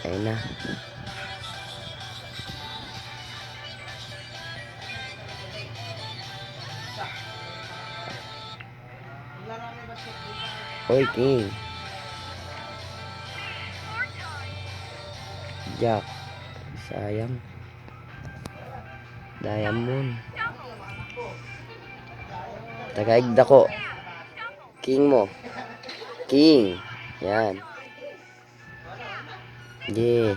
Ayun na. Hoy, King. Jack. Sayang. Diamond. Tagaigda ko. King mo. King. Yan. Yeah.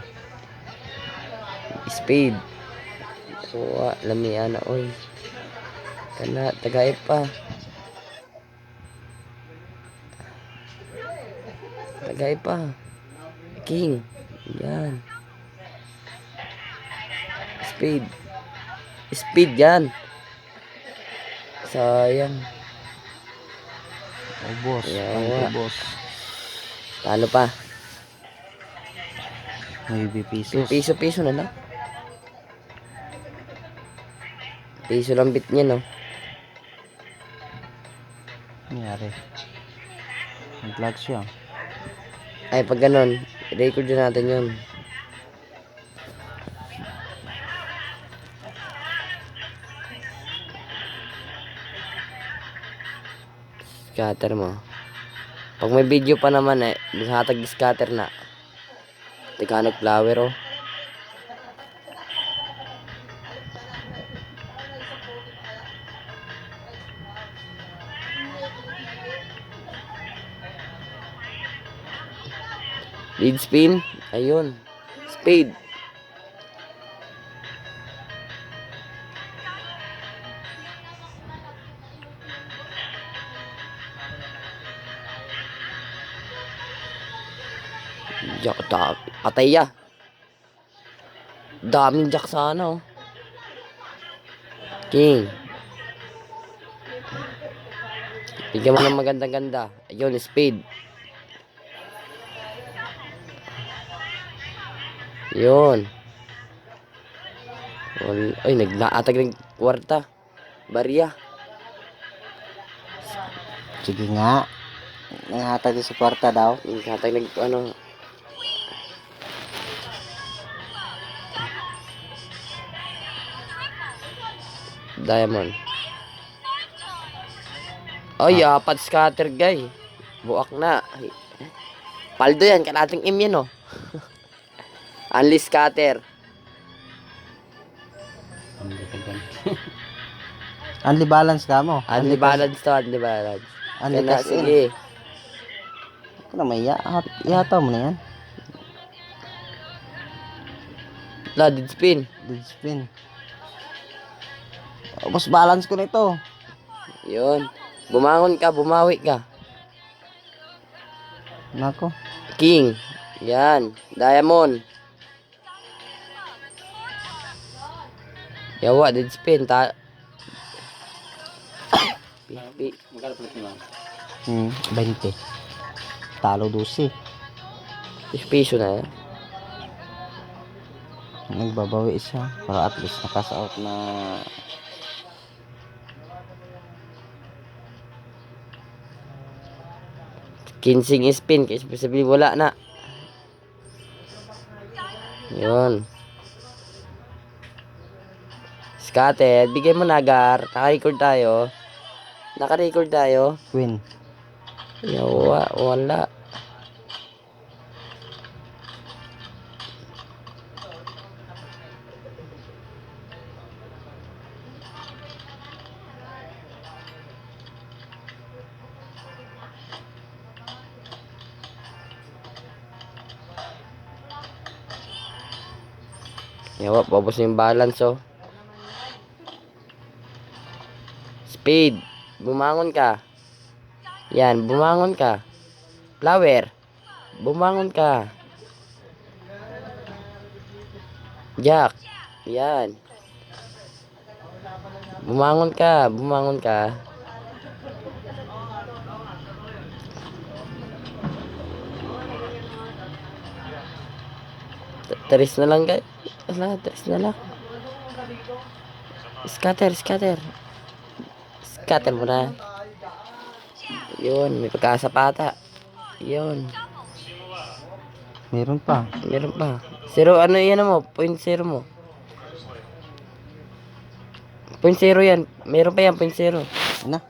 Spade. Kuha. Lamian na. Oy. Kana. Tagay pa. Tagay pa. King. Yan. Spade. Speed yan. Sayang. Ay, boss. Yawa. Ay, boss. Talo pa. Maybe pesos. Piso-piso na lang. Piso lang bit niya, no? Nangyari. Nag-lag siya. Ay, pag ganun, record na natin yun. Scatter mo. Pag may video pa naman eh, hatag scatter na. Tiganag flower, oh. Lead spin. Ayun. Spade. Jack, patay ya. Daming jack sana, oh. King. Bigyan mo ng maganda-ganda. Ayun, spade. Yun. Ay, naglaatag ng kwarta. Barya. Sige nga. Nanghatag sa kwarta daw. Naglatag ng ano. Diamond. Ay, apat scatter, guy. Buak na. Ay. Paldo yan. Kalating im yan, oh. Unli scatter. Unli balance ka mo. Unli balance to, unli balance. Unli Kaya na, cash in. sige. Ako na may ihataw mo na yan. Dead spin. Dead spin. Boss, balance ko na ito. Yun. Bumangon ka, bumawi ka. Nako. King. Yan. Diamond. Yawa, dead spin. Magkano pala ito lang? 20. Talo 12. Piso na yan. Nagbabawi siya. Para at least nakas out na. Kinsing spin. Kasi sabihin wala na. Yun. Scatter. Bigay mo na, Gar. Naka-record tayo. Naka-record tayo. Queen. Yawa. Wala. Yawa. Babos na yung balance, oh. Spade. Bumangon ka. Yan. Bumangon ka. Flower. Bumangon ka. Jack. Yan. Bumangon ka. Bumangon ka. Teres na lang, guys. Wala, teres na lang. Scatter, scatter. Scatter mo na. Yun, may pagkasa pata. Yun. Meron pa. Meron pa. Zero, ano yan mo? Point zero mo. Point zero yan. Meron pa yan, point zero. Ano?